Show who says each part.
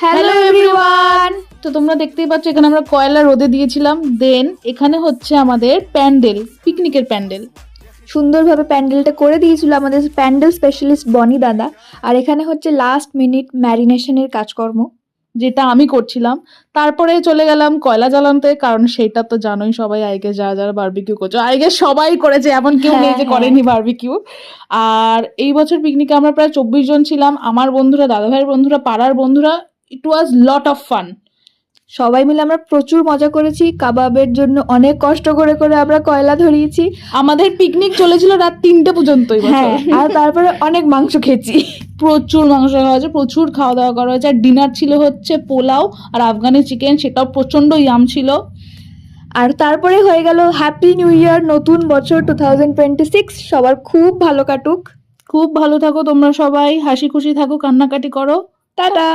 Speaker 1: Hello everyone.
Speaker 2: তো তোমরা দেখতেই পাচ্ছ এখানে আমরা কয়লা রোদে দিয়েছিলাম। দেন এখানে হচ্ছে আমাদের প্যান্ডেল, পিকনিকের প্যান্ডেল।
Speaker 1: সুন্দরভাবে প্যান্ডেলটা করে দিয়েছিল আমাদের প্যান্ডেল স্পেশালিস্ট বনি দাদা। আর এখানে হচ্ছে লাস্ট মিনিট ম্যারিনেশনের কাজকর্ম,
Speaker 2: যেটা আমি করছিলাম। তারপরে চলে গেলাম কয়লা জ্বালানতে, কারণ সেটা তো জানোই সবাই, আইগে যারা যারা বারবিকিউ করছো, আইগে সবাই করেছে, এমন কেউ নেই যে করেনি বারবিকিউ। আর এই বছর পিকনিকে আমরা প্রায় 24 জন ছিলাম, আমার বন্ধুরা, দাদাভাইয়ের বন্ধুরা, পাড়ার বন্ধুরা। ইট ওয়াজ লট অফ ফান।
Speaker 1: সবাই মিলে আমরা প্রচুর মজা করেছি। কাবাবের জন্য অনেক কষ্ট করে করে আমরা কয়লা ধরিয়েছি।
Speaker 2: আমাদের পিকনিক চলেছিল রাত 3টে পর্যন্ত।
Speaker 1: হ্যাঁ, আর তারপরে অনেক মাংস খেয়েছি।
Speaker 2: প্রচুর মাংস খাওয়া হয়েছে, প্রচুর খাওয়া দাওয়া করা হয়েছে। আর ডিনার ছিল হচ্ছে পোলাও আর আফগানি চিকেন, সেটাও প্রচন্ড ইয়াম ছিল।
Speaker 1: আর তারপরে হয়ে গেল হ্যাপি নিউ ইয়ার, নতুন বছর 2026। সবার খুব ভালো কাটুক।
Speaker 2: খুব ভালো থাকো তোমরা সবাই, হাসি খুশি থাকো, কান্নাকাটি করো।
Speaker 1: টাটা।